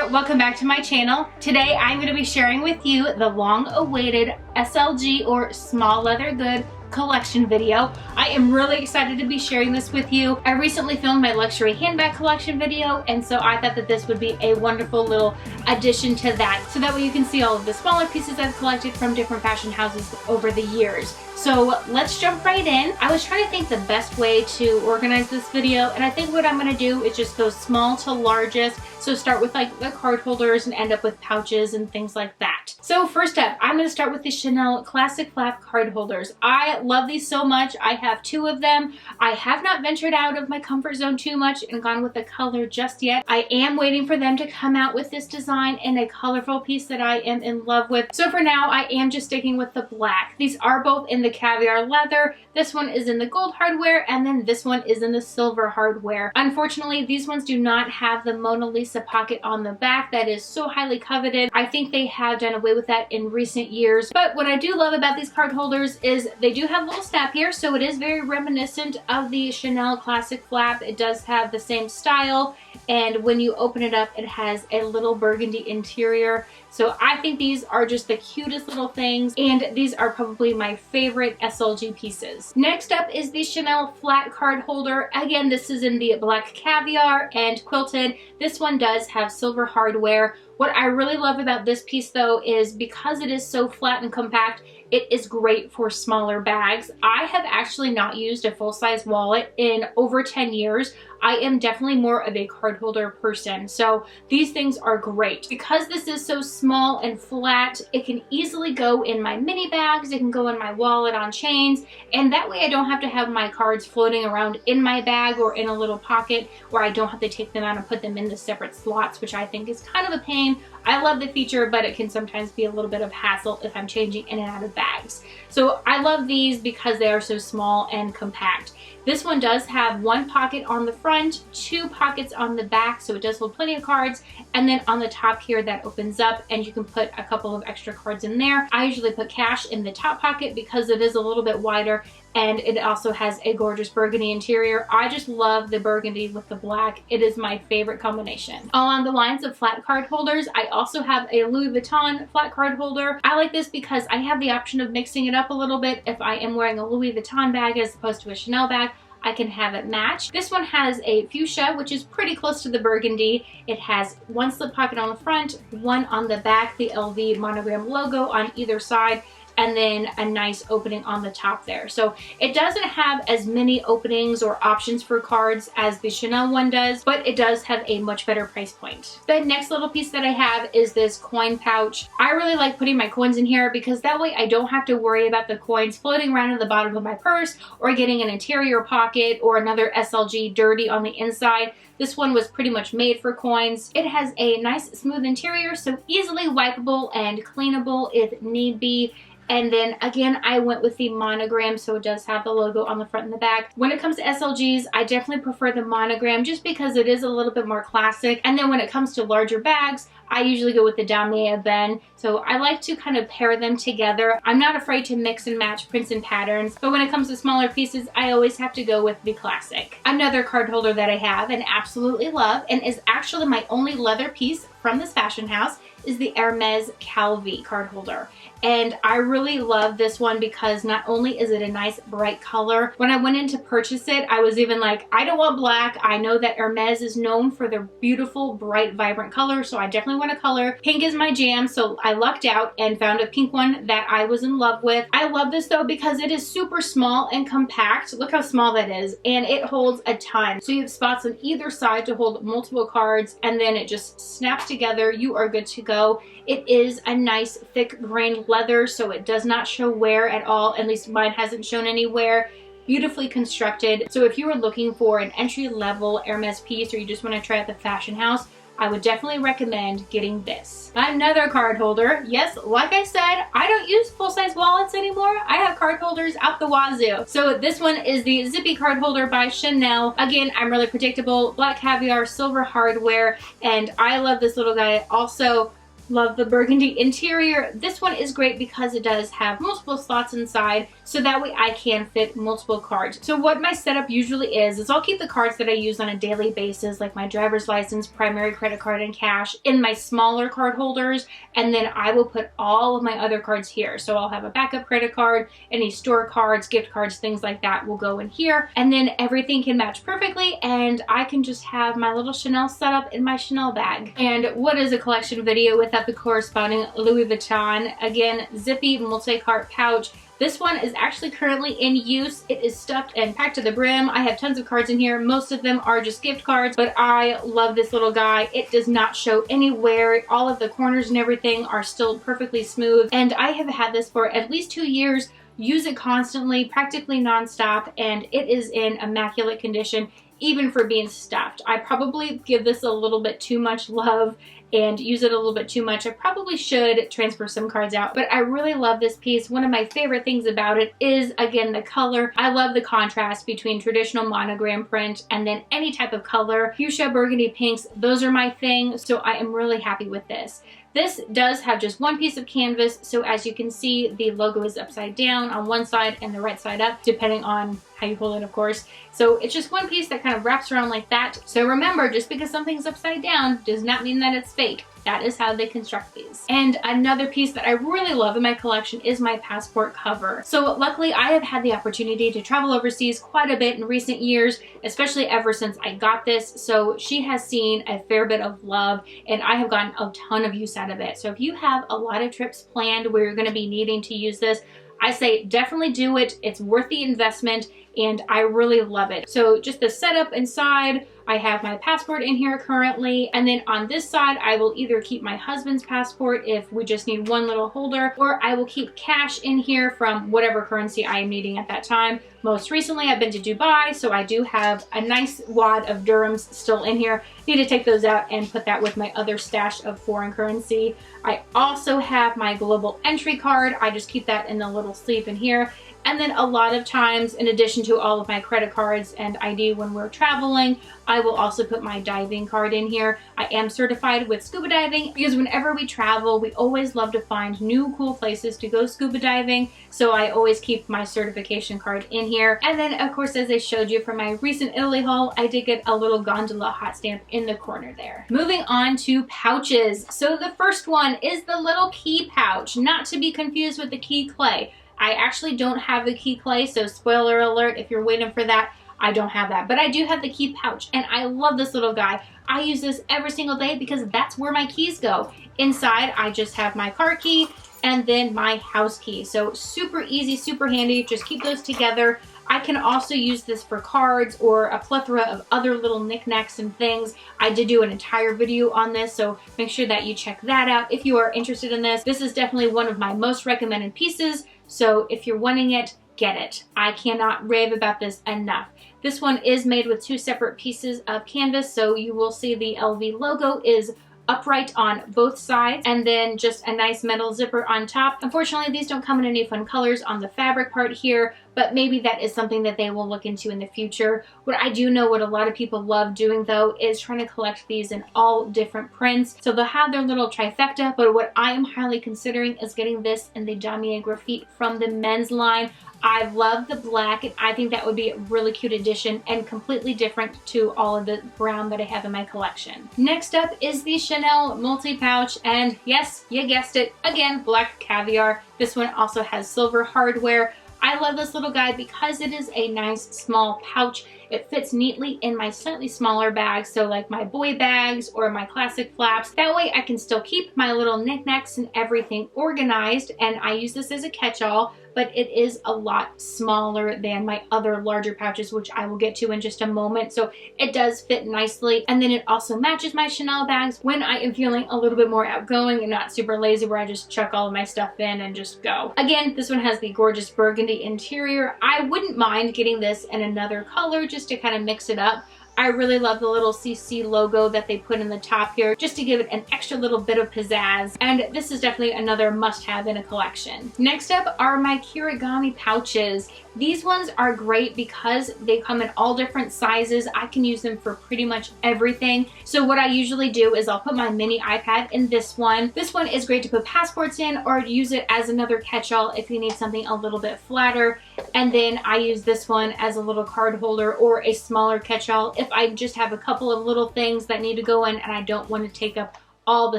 there, welcome back to my channel. Today I'm going to be sharing with you the long-awaited SLG or small leather good collection video. I am really excited to be sharing this with you. I recently filmed my luxury handbag collection video, and so I thought that this would be a wonderful little addition to that, so that way you can see all of the smaller pieces I've collected from different fashion houses over the years. So let's jump right in. I was trying to think the best way to organize this video, and I think what I'm going to do is just go small to largest. So start with like the card holders and end up with pouches and things like that. So first up, I'm going to start with the Chanel Classic Flap card holders. I love these so much. I have two of them. I have not ventured out of my comfort zone too much and gone with the color just yet. I am waiting for them to come out with this design in a colorful piece that I am in love with. So for now, I am just sticking with the black. These are both in the caviar leather. This one is in the gold hardware, and then this one is in the silver hardware. Unfortunately, these ones do not have the Mona Lisa pocket on the back that is so highly coveted. I think they have done away with that in recent years. But what I do love about these card holders is they do have a little snap here, so it is very reminiscent of the Chanel Classic Flap. It does have the same style, and when you open it up, it has a little burgundy interior. So I think these are just the cutest little things, and these are probably my favorite SLG pieces. Next up is the Chanel flat card holder. Again, this is in the black caviar and quilted. This one does have silver hardware. What I really love about this piece though is because it is so flat and compact, it is great for smaller bags. I have actually not used a full-size wallet in over 10 years. I am definitely more of a card holder person, so these things are great. Because this is so small and flat, it can easily go in my mini bags, it can go in my wallet on chains, and that way I don't have to have my cards floating around in my bag or in a little pocket where I don't have to take them out and put them in the separate slots, which I think is kind of a pain. I love the feature, but it can sometimes be a little bit of hassle if I'm changing in and out of bags. So I love these because they are so small and compact. This one does have one pocket on the front, two pockets on the back, so it does hold plenty of cards, and then on the top here that opens up and you can put a couple of extra cards in there. I usually put cash in the top pocket because it is a little bit wider, and it also has a gorgeous burgundy interior. I just love the burgundy with the black. It is my favorite combination. Along the lines of flat card holders, I also have a Louis Vuitton flat card holder. I like this because I have the option of mixing it up a little bit. If I am wearing a Louis Vuitton bag as opposed to a Chanel bag, I can have it match. This one has a fuchsia, which is pretty close to the burgundy. It has one slip pocket on the front, one on the back, the LV monogram logo on either side, and then a nice opening on the top there. So it doesn't have as many openings or options for cards as the Chanel one does, but it does have a much better price point. The next little piece that I have is this coin pouch. I really like putting my coins in here because that way I don't have to worry about the coins floating around in the bottom of my purse or getting an interior pocket or another SLG dirty on the inside. This one was pretty much made for coins. It has a nice smooth interior, so easily wipeable and cleanable if need be. And then again, I went with the monogram, so it does have the logo on the front and the back. When it comes to SLGs, I definitely prefer the monogram just because it is a little bit more classic. And then when it comes to larger bags, I usually go with the damier Ben. So I like to kind of pair them together. I'm not afraid to mix and match prints and patterns, but when it comes to smaller pieces, I always have to go with the classic. Another card holder that I have and absolutely love, and is actually my only leather piece from this fashion house, is the Hermes Calvi card holder. And I really love this one because not only is it a nice bright color, when I went in to purchase it, I was even like, I don't want black. I know that Hermes is known for their beautiful, bright, vibrant colors, so I definitely want a color. Pink is my jam, so I lucked out and found a pink one that I was in love with. I love this though because it is super small and compact. Look how small that is, and it holds a ton. So you have spots on either side to hold multiple cards, and then it just snaps together. You are good to go. It is a nice thick grained leather, so it does not show wear at all. At least mine hasn't shown any wear. Beautifully constructed. So if you are looking for an entry-level Hermes piece, or you just want to try out the fashion house, I would definitely recommend getting this. Another card holder. Yes, like I said, I don't use full-size wallets anymore. I have card holders out the wazoo. So this one is the Zippy card holder by Chanel. Again, I'm really predictable. Black caviar, silver hardware, and I love this little guy. Also, Love the burgundy interior. This one is great because it does have multiple slots inside, so that way I can fit multiple cards. So what my setup usually is I'll keep the cards that I use on a daily basis, like my driver's license, primary credit card, and cash, in my smaller card holders, and then I will put all of my other cards here. So I'll have a backup credit card, any store cards, gift cards, things like that will go in here, and then everything can match perfectly, and I can just have my little Chanel setup in my Chanel bag. And what is a collection video without the corresponding Louis Vuitton? Again, Zippy multi-cart pouch. This one is actually currently in use. It is stuffed and packed to the brim. I have tons of cards in here. Most of them are just gift cards, but I love this little guy. It does not show anywhere. All of the corners and everything are still perfectly smooth, and I have had this for at least 2 years. Use it constantly, practically non-stop, and it is in immaculate condition, even for being stuffed. I probably give this a little bit too much love and use it a little bit too much. I probably should transfer some cards out, but I really love this piece. One of my favorite things about it is, again, the color. I love the contrast between traditional monogram print and then any type of color. Fuchsia, burgundy, pinks, those are my thing, so I am really happy with this. This does have just one piece of canvas, so as you can see, the logo is upside down on one side and the right side up, depending on how you hold it, of course. So it's just one piece that kind of wraps around like that. So remember, just because something's upside down does not mean that it's fake. That is how they construct these. And another piece that I really love in my collection is my passport cover. So luckily, I have had the opportunity to travel overseas quite a bit in recent years, especially ever since I got this. So she has seen a fair bit of love, and I have gotten a ton of use out of it. So if you have a lot of trips planned where you're going to be needing to use this, I say definitely do it. It's worth the investment, and I really love it. So just the setup inside, I have my passport in here currently, and then on this side I will either keep my husband's passport if we just need one little holder, or I will keep cash in here from whatever currency I am needing at that time. Most recently I've been to Dubai, so I do have a nice wad of dirhams still in here. Need to take those out and put that with my other stash of foreign currency. I also have my global entry card. I just keep that in the little sleeve in here. And then a lot of times, in addition to all of my credit cards and ID when we're traveling, I will also put my diving card in here. I am certified with scuba diving because whenever we travel, we always love to find new cool places to go scuba diving. So I always keep my certification card in here. And then of course, as I showed you from my recent Italy haul, I did get a little gondola hot stamp in the corner there. Moving on to pouches. So the first one is the little key pouch, not to be confused with the key clay. I actually don't have the key clay, so spoiler alert, if you're waiting for that, I don't have that. But I do have the key pouch, and I love this little guy. I use this every single day because that's where my keys go. Inside, I just have my car key and then my house key. So super easy, super handy. Just keep those together. I can also use this for cards or a plethora of other little knickknacks and things. I did do an entire video on this, so make sure that you check that out if you are interested in this. This is definitely one of my most recommended pieces. So if you're wanting it, get it. I cannot rave about this enough. This one is made with 2 separate pieces of canvas, so you will see the LV logo is upright on both sides, and then just a nice metal zipper on top. Unfortunately, these don't come in any fun colors on the fabric part here, but maybe that is something that they will look into in the future. What I do know, what a lot of people love doing though, is trying to collect these in all different prints. So they'll have their little trifecta, but what I am highly considering is getting this in the Damier Graffiti from the men's line. I love the black, and I think that would be a really cute addition and completely different to all of the brown that I have in my collection. Next up is the Chanel multi-pouch, and yes, you guessed it, again, black caviar. This one also has silver hardware. I love this little guy because it is a nice small pouch. It fits neatly in my slightly smaller bags, so like my boy bags or my classic flaps. That way I can still keep my little knickknacks and everything organized, and I use this as a catch-all, but it is a lot smaller than my other larger pouches, which I will get to in just a moment. So it does fit nicely, and then it also matches my Chanel bags when I am feeling a little bit more outgoing and not super lazy, where I just chuck all of my stuff in and just go. Again, this one has the gorgeous burgundy interior. I wouldn't mind getting this in another color just to kind of mix it up. I really love the little CC logo that they put in the top here just to give it an extra little bit of pizzazz. And this is definitely another must-have in a collection. Next up are my Kirigami pouches. These ones are great because they come in all different sizes. I can use them for pretty much everything. So what I usually do is I'll put my mini iPad in this one. This one is great to put passports in or use it as another catch-all if you need something a little bit flatter. And then I use this one as a little card holder or a smaller catch-all if I just have a couple of little things that need to go in and I don't want to take up all the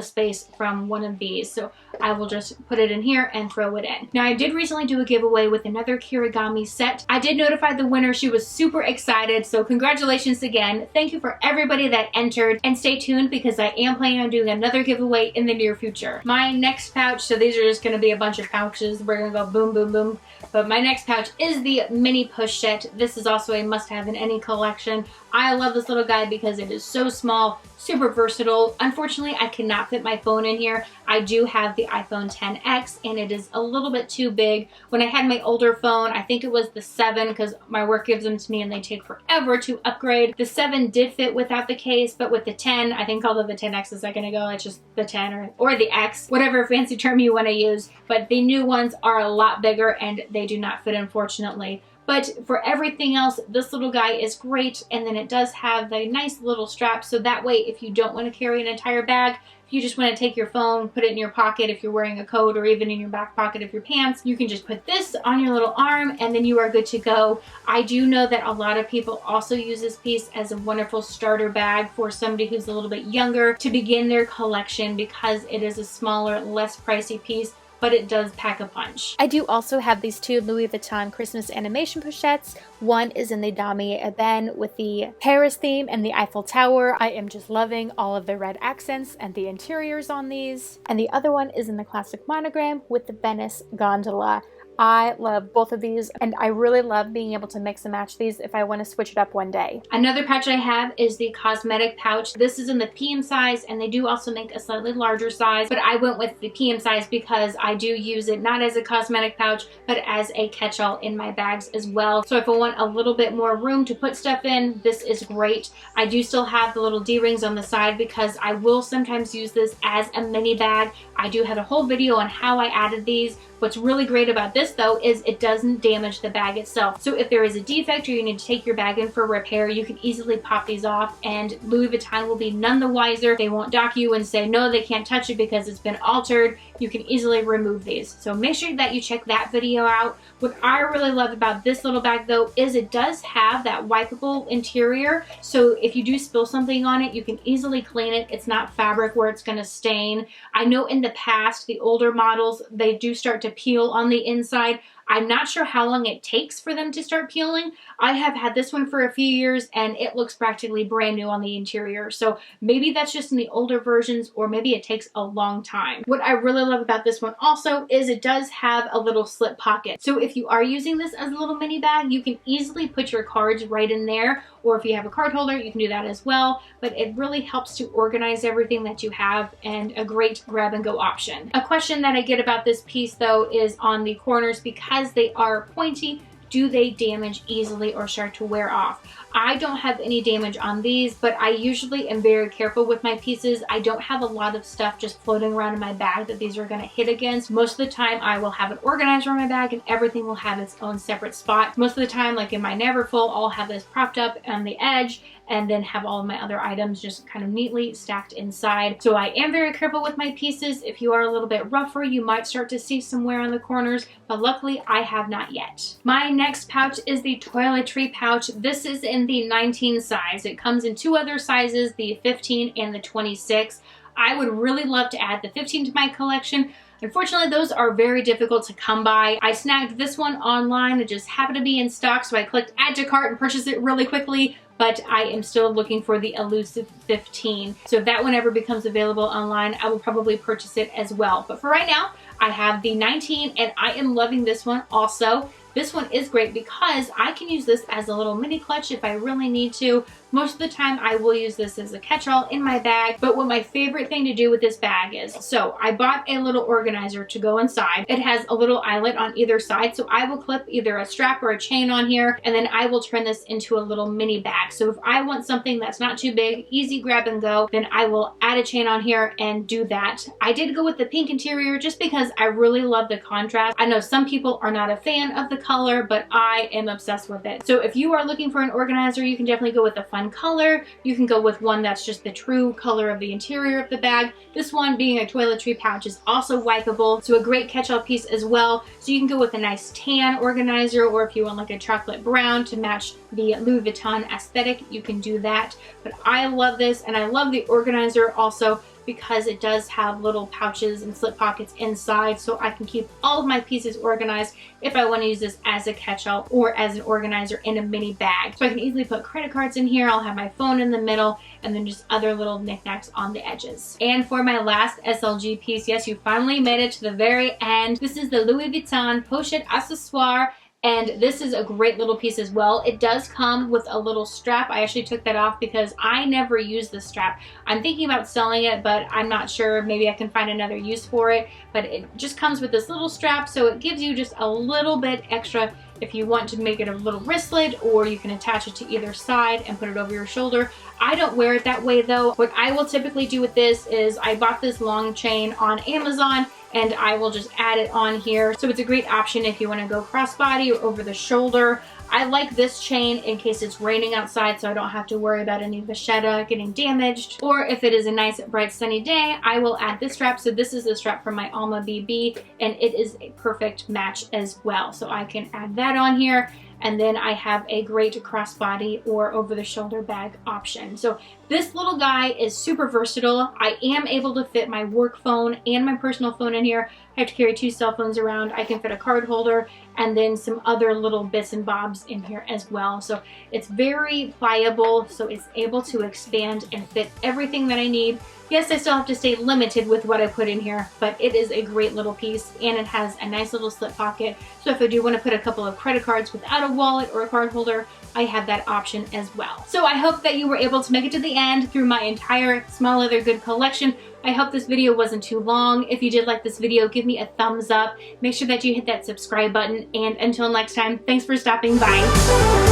space from one of these. So I will just put it in here and throw it in. Now I did recently do a giveaway with another Kirigami set. I did notify the winner. She was super excited. So congratulations again. Thank you for everybody that entered, and stay tuned because I am planning on doing another giveaway in the near future. My next pouch, so these are just gonna be a bunch of pouches. We're gonna go boom, boom, boom. But my next pouch is the mini Pochette. This is also a must-have in any collection. I love this little guy because it is so small, super versatile. Unfortunately, I cannot fit my phone in here. I do have the iPhone XS and it is a little bit too big. When I had my older phone, I think it was the 7 because my work gives them to me and they take forever to upgrade. The 7 did fit without the case, but with the 10, I think although the 10X is not gonna go, it's just the 10 or the X, whatever fancy term you wanna use. But the new ones are a lot bigger and they do not fit, unfortunately. But for everything else, this little guy is great. And then it does have the nice little strap. So that way, if you don't want to carry an entire bag, if you just want to take your phone, put it in your pocket if you're wearing a coat, or even in your back pocket of your pants, you can just put this on your little arm and then you are good to go. I do know that a lot of people also use this piece as a wonderful starter bag for somebody who's a little bit younger to begin their collection because it is a smaller, less pricey piece, but it does pack a punch. I do also have these two Louis Vuitton Christmas animation pochettes. One is in the Damier Ebene with the Paris theme and the Eiffel Tower. I am just loving all of the red accents and the interiors on these. And the other one is in the classic monogram with the Venice gondola. I love both of these, and I really love being able to mix and match these if I want to switch it up one day. Another pouch I have is the cosmetic pouch. This is in the PM size, and they do also make a slightly larger size, but I went with the PM size because I do use it not as a cosmetic pouch, but as a catch-all in my bags as well. So if I want a little bit more room to put stuff in, this is great. I do still have the little D-rings on the side because I will sometimes use this as a mini bag. I do have a whole video on how I added these. What's really great about this though is it doesn't damage the bag itself. So if there is a defect or you need to take your bag in for repair, you can easily pop these off and Louis Vuitton will be none the wiser. They won't dock you and say, no, they can't touch it because it's been altered. You can easily remove these. So make sure that you check that video out. What I really love about this little bag though is it does have that wipeable interior. So if you do spill something on it, you can easily clean it. It's not fabric where it's gonna stain. I know in the past, the older models, they do start to peel on the inside. I'm not sure how long it takes for them to start peeling. I have had this one for a few years and it looks practically brand new on the interior. So maybe that's just in the older versions or maybe it takes a long time. What I really love about this one also is it does have a little slip pocket. So if you are using this as a little mini bag, you can easily put your cards right in there. Or if you have a card holder, you can do that as well. But it really helps to organize everything that you have and a great grab and go option. A question that I get about this piece though is on the corners, because they are pointy, do they damage easily or start to wear off? I don't have any damage on these, but I usually am very careful with my pieces. I don't have a lot of stuff just floating around in my bag that these are gonna hit against. Most of the time I will have it organized around my bag and everything will have its own separate spot. Most of the time, like in my Neverfull, I'll have this propped up on the edge and then have all of my other items just kind of neatly stacked inside. So I am very careful with my pieces. If you are a little bit rougher, you might start to see some wear on the corners, but luckily I have not yet. My next pouch is the Toiletry pouch. This is in the 19 size. It comes in two other sizes, the 15 and the 26. I would really love to add the 15 to my collection. Unfortunately, those are very difficult to come by. I snagged this one online. It just happened to be in stock, so I clicked add to cart and purchased it really quickly, but I am still looking for the elusive 15. So if that one ever becomes available online, I will probably purchase it as well. But for right now, I have the 19 and I am loving this one also. This one is great because I can use this as a little mini clutch if I really need to, Most of the time I will use this as a catch-all in my bag, but what my favorite thing to do with this bag is, so I bought a little organizer to go inside. It has a little eyelet on either side, so I will clip either a strap or a chain on here, and then I will turn this into a little mini bag. So if I want something that's not too big, easy grab and go, then I will add a chain on here and do that. I did go with the pink interior just because I really love the contrast. I know some people are not a fan of the color, but I am obsessed with it. So if you are looking for an organizer, you can definitely go with a fun color. You can go with one that's just the true color of the interior of the bag. This one being a toiletry pouch is also wipeable, so a great catch-all piece as well. So you can go with a nice tan organizer, or if you want like a chocolate brown to match the Louis Vuitton aesthetic, you can do that. But I love this, and I love the organizer also because it does have little pouches and slip pockets inside, so I can keep all of my pieces organized if I want to use this as a catch-all or as an organizer in a mini bag. So I can easily put credit cards in here, I'll have my phone in the middle, and then just other little knickknacks on the edges. And for my last SLG piece, yes, you finally made it to the very end. This is the Louis Vuitton Pochette Accessoires. And this is a great little piece as well. It does come with a little strap. I actually took that off because I never use the strap. I'm thinking about selling it, but I'm not sure. Maybe I can find another use for it. But it just comes with this little strap, so it gives you just a little bit extra if you want to make it a little wristlet, or you can attach it to either side and put it over your shoulder. I don't wear it that way though. What I will typically do with this is I bought this long chain on Amazon, and I will just add it on here. So it's a great option if you want to go crossbody or over the shoulder. I like this chain in case it's raining outside, so I don't have to worry about any vachetta getting damaged. Or if it is a nice bright sunny day, I will add this strap. So this is the strap from my Alma BB, and it is a perfect match as well. So I can add that on here. And then I have a great crossbody or over the shoulder bag option. So this little guy is super versatile. I am able to fit my work phone and my personal phone in here. I have to carry 2 cell phones around. I can fit a card holder and then some other little bits and bobs in here as well. So it's very pliable, so it's able to expand and fit everything that I need. Yes, I still have to stay limited with what I put in here, but it is a great little piece, and it has a nice little slip pocket. So if I do want to put a couple of credit cards without a wallet or a card holder, I have that option as well. So I hope that you were able to make it to the end through my entire Small Leather Good collection. I hope this video wasn't too long. If you did like this video, give me a thumbs up. Make sure that you hit that subscribe button, and until next time, thanks for stopping by.